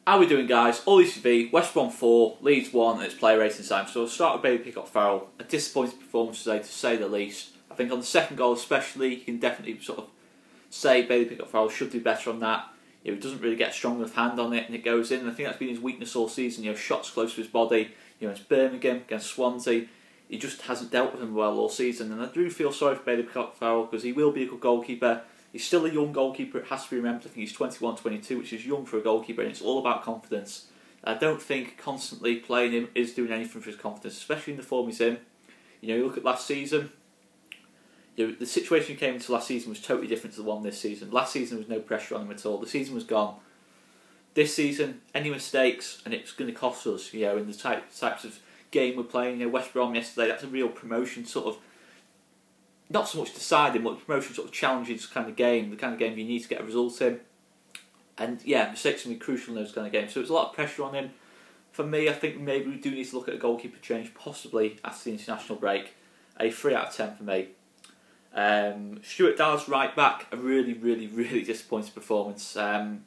How are we doing, guys? ALTV, West Brom 4, Leeds 1, and it's player rating time. So we'll start with Bailey Peacock-Farrell. A disappointing performance today, to say the least. I think on the second goal especially, you can definitely sort of say Bailey Peacock-Farrell should do better on that. He doesn't really get a strong enough hand on it and it goes in. And I think that's been his weakness all season. Shots close to his body. It's Birmingham against Swansea. He just hasn't dealt with them well all season. And I do feel sorry for Bailey Peacock-Farrell because he will be a good goalkeeper. He's still a young goalkeeper, it has to be remembered. I think he's 21, 22, which is young for a goalkeeper, and it's all about confidence. I don't think constantly playing him is doing anything for his confidence, especially in the form he's in. You look at last season, the situation he came into last season was totally different to the one this season. Last season there was no pressure on him at all. The season was gone. This season, any mistakes, and it's going to cost us, in the types of game we're playing. West Brom yesterday, that's a real promotion sort of, not so much deciding, but promotion sort of challenges kind of game, the kind of game you need to get a result in. And yeah, mistakes can be crucial in those kind of games. So there's a lot of pressure on him. For me, I think maybe we do need to look at a goalkeeper change, possibly after the international break. A 3 out of 10 for me. Stuart Dallas right back, a really disappointing performance. I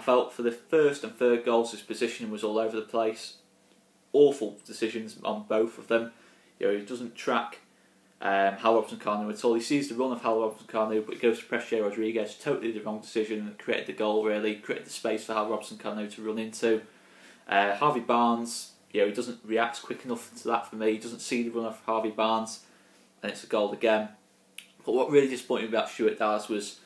felt for the first and third goals, his positioning was all over the place. Awful decisions on both of them. He doesn't track Hal Robson-Kanu at all. He sees the run of Hal Robson-Kanu, but he goes to press Jay Rodriguez. Totally the wrong decision that created the goal, really. Created the space for Hal Robson-Kanu to run into. Harvey Barnes, he doesn't react quick enough to that for me. He doesn't see the run of Harvey Barnes, and it's a goal again. But what really disappointed me about Stuart Dallas was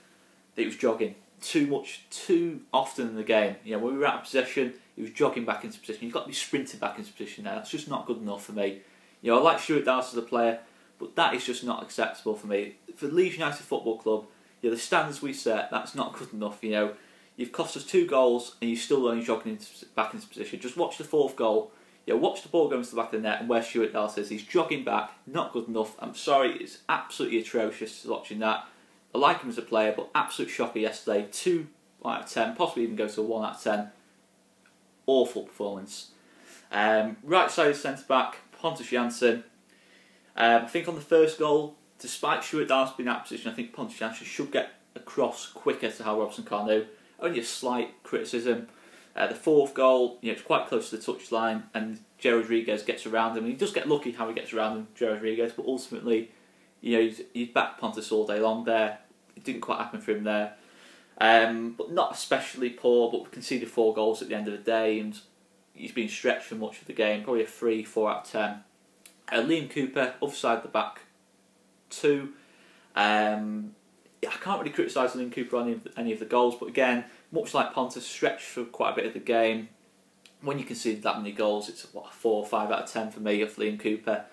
that he was jogging too much, too often in the game. When we were out of possession, he was jogging back into position. You've got to be sprinting back into position now. That's just not good enough for me. I like Stuart Dallas as a player, but that is just not acceptable for me. For Leeds United Football Club, the standards we set, that's not good enough. You've cost us 2 goals and you're still only jogging back into position. Just watch the fourth goal. Watch the ball go into the back of the net and where Stuart Dallas is. He's jogging back, not good enough. I'm sorry, it's absolutely atrocious watching that. I like him as a player, but absolute shocker yesterday. 2 out of 10, possibly even go to a 1 out of 10. Awful performance. Right side of centre back, Pontus Jansson. I think on the first goal, despite Stuart Dallas being out of position, I think Pontus Jansson should get across quicker to Hal Robson-Kanu. Only a slight criticism. The fourth goal, it's quite close to the touchline, and Jay Rodriguez gets around him. And he does get lucky how he gets around him, Jay Rodriguez, but ultimately, he'd back Pontus all day long there. It didn't quite happen for him there. But not especially poor, but we conceded 4 goals at the end of the day, and he's been stretched for much of the game. Probably a 3, 4 out of 10. Liam Cooper, other side of the back, 2. I can't really criticise Liam Cooper on any of the goals, but again, much like Pontus, stretched for quite a bit of the game. When you concede that many goals, it's a 4 or 5 out of 10 for me of Liam Cooper.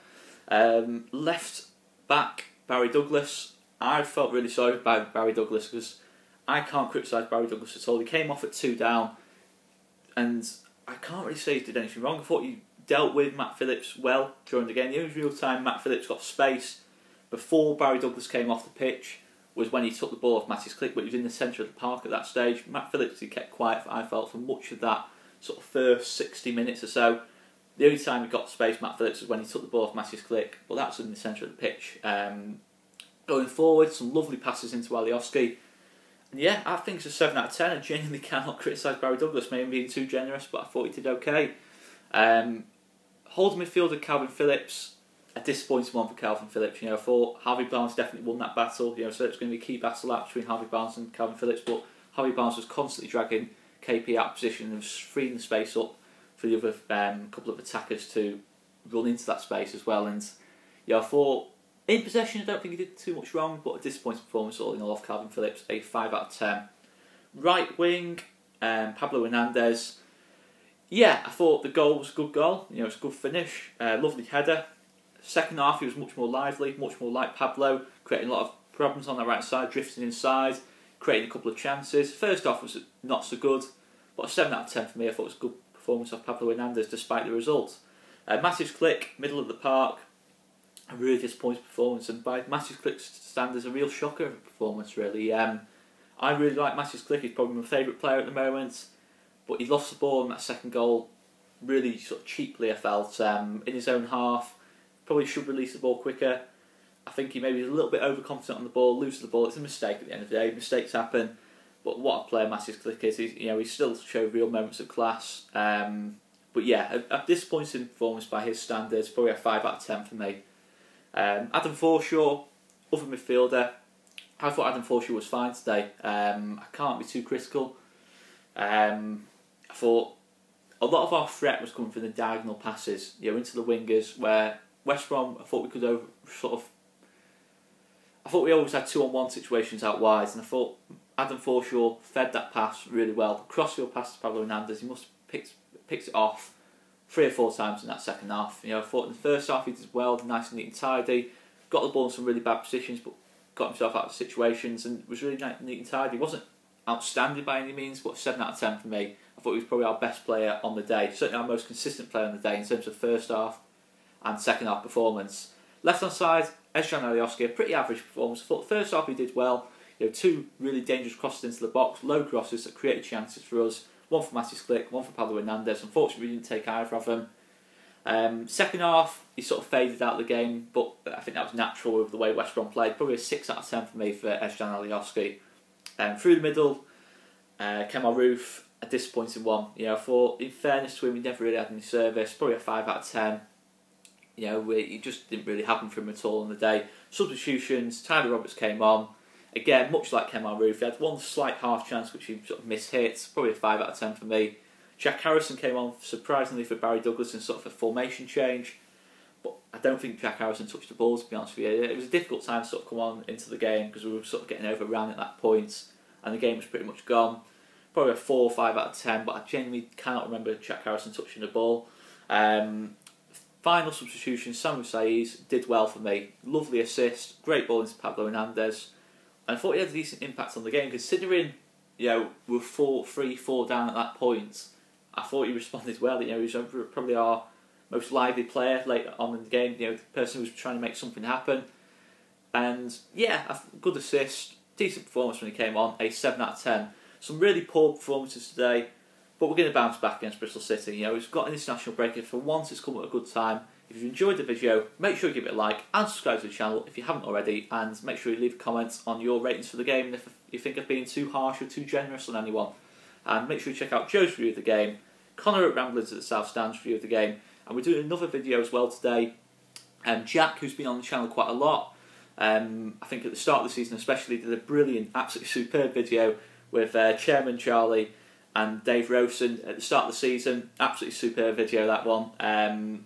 Left back, Barry Douglas. I felt really sorry about Barry Douglas because I can't criticise Barry Douglas at all. He came off at 2 down, and I can't really say he did anything wrong. I thought he dealt with Matt Phillips well during the game. The only real time Matt Phillips got space before Barry Douglas came off the pitch was when he took the ball off Matty's Click, but he was in the centre of the park at that stage. Matt Phillips, he kept quiet, I felt, for much of that sort of first 60 minutes or so. The only time he got space, Matt Phillips, was when he took the ball off Matty's Click, but that was in the centre of the pitch. Going forward, some lovely passes into Alioski. And yeah, I think it's a 7 out of 10. I genuinely cannot criticise Barry Douglas, maybe being too generous, but I thought he did okay. Holding midfielder Calvin Phillips, a disappointing one for Calvin Phillips. I thought Harvey Barnes definitely won that battle. So it's going to be a key battle out between Harvey Barnes and Calvin Phillips, but Harvey Barnes was constantly dragging KP out of position and was freeing the space up for the other couple of attackers to run into that space as well. And I thought in possession, I don't think he did too much wrong, but a disappointing performance all in all off Calvin Phillips, a 5 out of 10. Right wing, Pablo Hernandez. Yeah, I thought the goal was a good goal. It's a good finish, lovely header. Second half, he was much more lively, much more like Pablo, creating a lot of problems on the right side, drifting inside, creating a couple of chances. First half was not so good, but a 7 out of 10 for me. I thought it was a good performance of Pablo Hernandez despite the result. Massive Click, middle of the park, a really disappointing performance, and by Massive Click's standards, a real shocker of a performance, really. I really like Massive Click, he's probably my favourite player at the moment, but he lost the ball in that second goal really sort of cheaply, I felt, in his own half. Probably should release the ball quicker. I think he maybe was a little bit overconfident on the ball, loses the ball. It's a mistake at the end of the day. Mistakes happen. But what a player Massive Click is, he still showed real moments of class. But yeah, a disappointing performance by his standards, probably a 5 out of 10 for me. Adam Forshaw, other midfielder. I thought Adam Forshaw was fine today. I can't be too critical. I thought a lot of our threat was coming from the diagonal passes, into the wingers, where West Brom, I thought we always had 2-on-1 situations out wide, and I thought Adam Forshaw fed that pass really well. Crossfield pass to Pablo Hernandez, he must have picked it off 3 or 4 times in that second half. I thought in the first half he did well, nice and neat and tidy, got the ball in some really bad positions, but got himself out of situations and was really neat and tidy. He wasn't outstanding by any means, but 7 out of 10 for me. I thought he was probably our best player on the day, certainly our most consistent player on the day in terms of first half and second half performance. Left hand side, Ezcan Alioski, a pretty average performance. I thought the first half he did well. 2 really dangerous crosses into the box, low crosses that created chances for us. One for Matis Click, one for Pablo Hernandez. Unfortunately, we didn't take either of them. Second half, he sort of faded out of the game, but I think that was natural with the way West Brom played. Probably a 6 out of 10 for me for Ezcan Alioski. Through the middle, Kemal Roof, a disappointing one. I thought, in fairness to him, he never really had any service. Probably a 5 out of 10. It just didn't really happen for him at all on the day. Substitutions, Tyler Roberts came on. Again, much like Kemal Roof, he had one slight half chance which he sort of mishit. Probably a 5 out of 10 for me. Jack Harrison came on surprisingly for Barry Douglas in sort of a formation change. But I don't think Jack Harrison touched the ball, to be honest with you. It was a difficult time to sort of come on into the game because we were sort of getting overrun at that point and the game was pretty much gone. Probably a 4 or 5 out of 10, but I genuinely cannot remember Jack Harrison touching the ball. Final substitution, Samuel Saiz did well for me. Lovely assist, great ball into Pablo Hernandez. And I thought he had a decent impact on the game, considering we were 3-4 down at that point. I thought he responded well. He was probably our most lively player later on in the game. The person who was trying to make something happen. And yeah, a good assist, decent performance when he came on. A 7 out of 10. Some really poor performances today, but we're going to bounce back against Bristol City. We've got an international break. For once, it's come at a good time. If you've enjoyed the video, make sure you give it a like and subscribe to the channel if you haven't already, and make sure you leave comments on your ratings for the game and if you think I've been too harsh or too generous on anyone. And make sure you check out Joe's review of the game, Conor at Ramblers at the South Stand's review of the game, and we're doing another video as well today. Jack, who's been on the channel quite a lot, I think at the start of the season especially, did a brilliant, absolutely superb video with Chairman Charlie and Dave Rosen at the start of the season. Absolutely superb video, that one.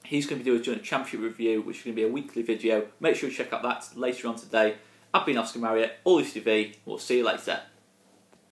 He's going to be doing a championship review, which is going to be a weekly video. Make sure you check out that later on today. I've been Oscar Marriott, Leeds TV. We'll see you later.